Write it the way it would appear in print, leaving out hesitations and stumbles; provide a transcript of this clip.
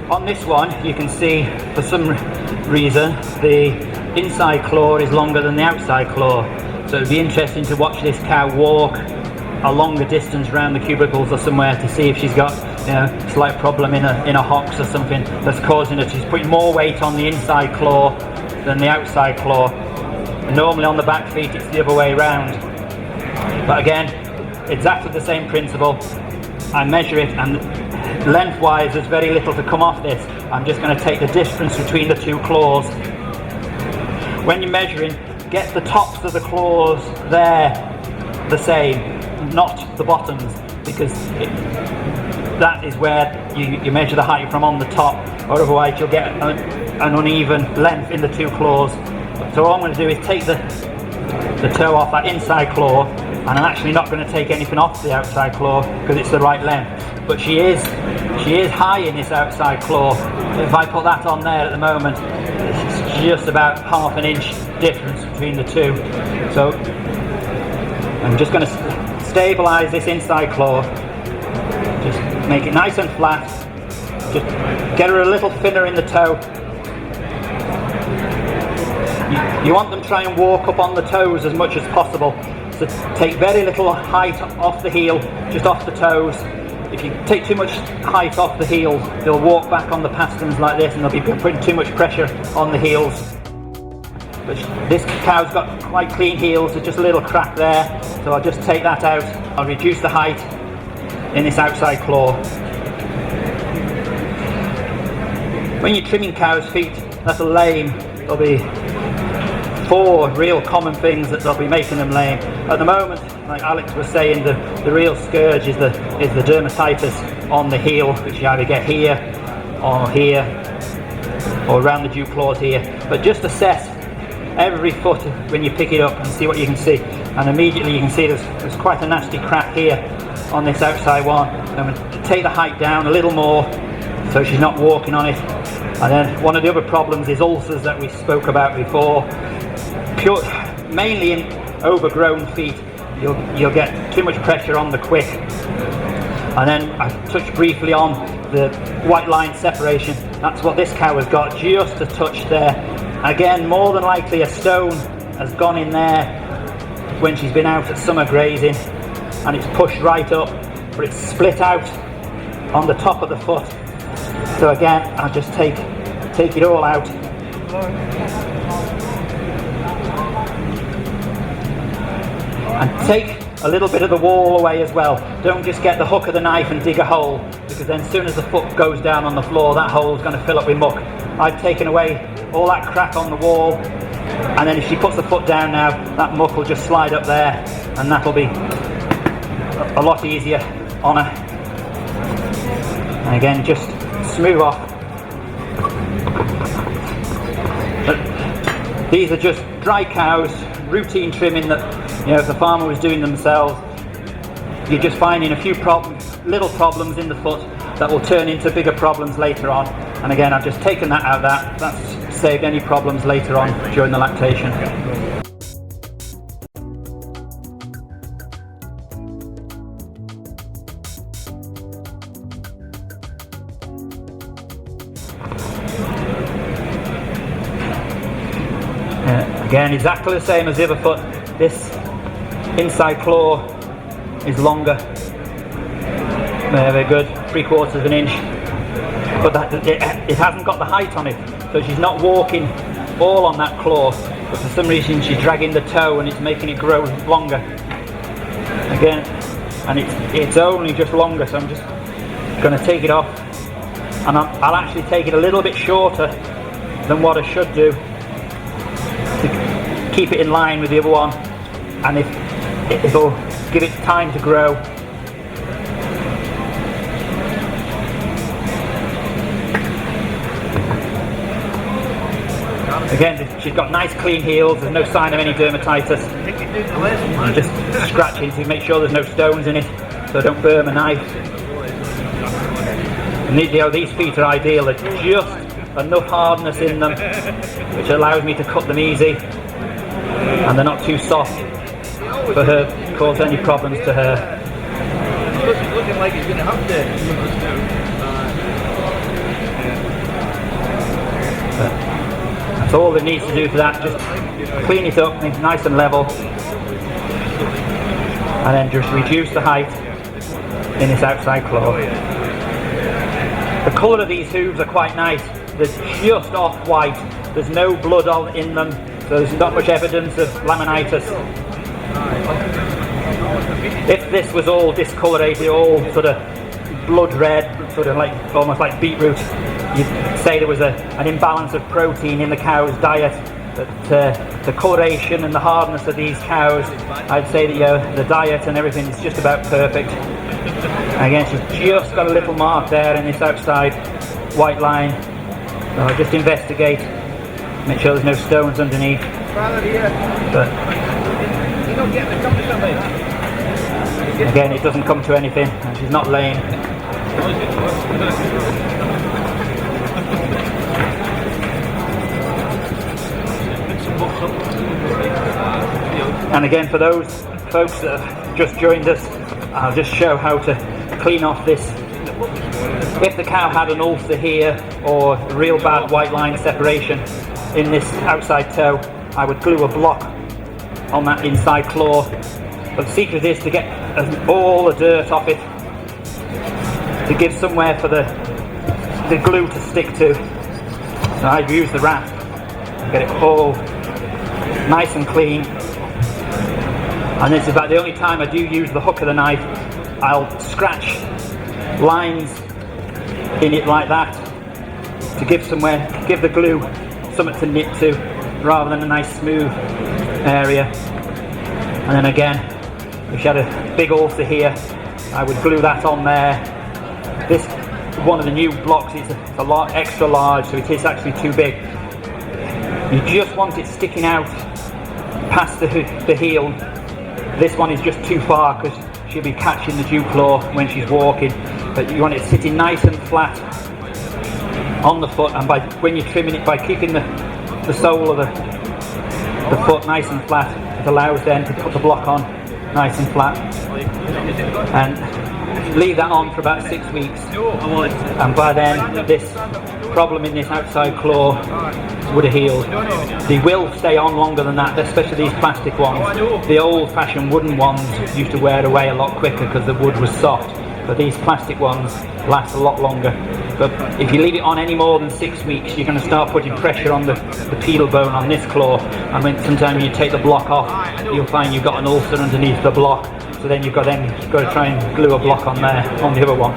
On this one, you can see for some reason the inside claw is longer than the outside claw. So it'd be interesting to watch this cow walk a longer distance around the cubicles or somewhere to see if she's got, you know, a slight problem in a hocks or something that's causing her. She's putting more weight on the inside claw than the outside claw. And normally on the back feet it's the other way around. But again, exactly the same principle. I measure it, and lengthwise there's very little to come off this. I'm just going to take the difference between the two claws. When you're measuring, get the tops of the claws there the same, not the bottoms, because that is where you measure the height from, on the top, or otherwise you'll get an uneven length in the two claws. So all I'm going to do is take the toe off that inside claw, and I'm actually not going to take anything off the outside claw because it's the right length. But she is high in this outside claw. If I put that on there at the moment, it's just about half an inch difference between the two. So I'm just going to stabilize this inside claw, just make it nice and flat, just get her a little thinner in the toe. You want them to try and walk up on the toes as much as possible, so take very little height off the heel, just off the toes. If you take too much height off the heels, they'll walk back on the pasterns like this, and they'll be putting too much pressure on the heels. But this cow's got quite clean heels, there's just a little crack there, so I'll just take that out. I'll reduce the height in this outside claw. When you're trimming cows' feet that are lame, there'll be 4 real common things that they'll be making them lame. At the moment, like Alex was saying, the real scourge is the dermatitis on the heel, which you either get here, or around the dew claws here. But just assess every foot when you pick it up and see what you can see. And immediately you can see there's quite a nasty crack here on this outside one. I'm going to take the height down a little more so she's not walking on it. And then one of the other problems is ulcers that we spoke about before. Mainly in overgrown feet, you'll get too much pressure on the quick. And then I touched briefly on the white line separation. That's what this cow has got, just a touch there. Again, more than likely a stone has gone in there when she's been out at summer grazing, and it's pushed right up, but it's split out on the top of the foot. So again, I'll just take it all out. And take a little bit of the wall away as well. Don't just get the hook of the knife and dig a hole, because then as soon as the foot goes down on the floor, that hole's going to fill up with muck. I've taken away all that crack on the wall, and then if she puts the foot down now, that muck will just slide up there, and that'll be a lot easier on her. And again, just smooth off. But these are just dry cows, routine trimming that, you know, if the farmer was doing themselves, you're just finding a few little problems in the foot that will turn into bigger problems later on. And again, I've just taken that out. That's saved any problems later on during the lactation. Again, exactly the same as the other foot. This inside claw is longer. Very good, 3/4 of an inch. But it hasn't got the height on it, so she's not walking all on that claw. But for some reason she's dragging the toe and it's making it grow longer. Again, and it's only just longer, so I'm just going to take it off. And I'll actually take it a little bit shorter than what I should do, to keep it in line with the other one, and it'll give it time to grow. Again, she's got nice clean heels, there's no sign of any dermatitis. I'm just scratching to make sure there's no stones in it, so I don't burn my knife. And these feet are ideal, there's just enough hardness in them which allows me to cut them easy, and they're not too soft for her to cause any problems to her. Looking like he's going to have to. That's all it needs to do for that. Just clean it up, make it nice and level, and then just reduce the height in this outside claw. The colour of these hooves are quite nice. They're just off white. There's no blood in them, so there's not much evidence of laminitis. If this was all discolorated, all sort of blood red, sort of like almost like beetroot, you'd say there was an imbalance of protein in the cow's diet. But the coloration and the hardness of these cows, I'd say that the diet and everything is just about perfect. Again, she's just got a little mark there in this outside white line. So I'll just investigate, make sure there's no stones underneath. But again, it doesn't come to anything, and she's not lame. And again, for those folks that have just joined us, I'll just show how to clean off this. If the cow had an ulcer here or real bad white line separation in this outside toe, I would glue a block on that inside claw. But the secret is to get all the dirt off it, to give somewhere for the glue to stick to. So I use the wrap and get it all nice and clean. And this is about the only time I do use the hook of the knife. I'll scratch lines in it like that to give the glue something to knit to, rather than a nice smooth area. And then again, if you had a big ulcer here, I would glue that on there. This one of the new blocks is a lot extra large, so it is actually too big. You just want it sticking out past the heel. This one is just too far because she'll be catching the dew claw when she's walking. But you want it sitting nice and flat on the foot, and when you're trimming it, by keeping the sole of the foot nice and flat, it allows then to put the block on nice and flat. And leave that on for about 6 weeks, and by then this problem in this outside claw would have healed. They will stay on longer than that, especially these plastic ones. The old-fashioned wooden ones used to wear away a lot quicker because the wood was soft, but these plastic ones last a lot longer. But if you leave it on any more than 6 weeks, you're going to start putting pressure on the pedal bone on this claw, and when sometimes you take the block off, you'll find you've got an ulcer underneath the block. So then you've got to try and glue a block on there, on the other one.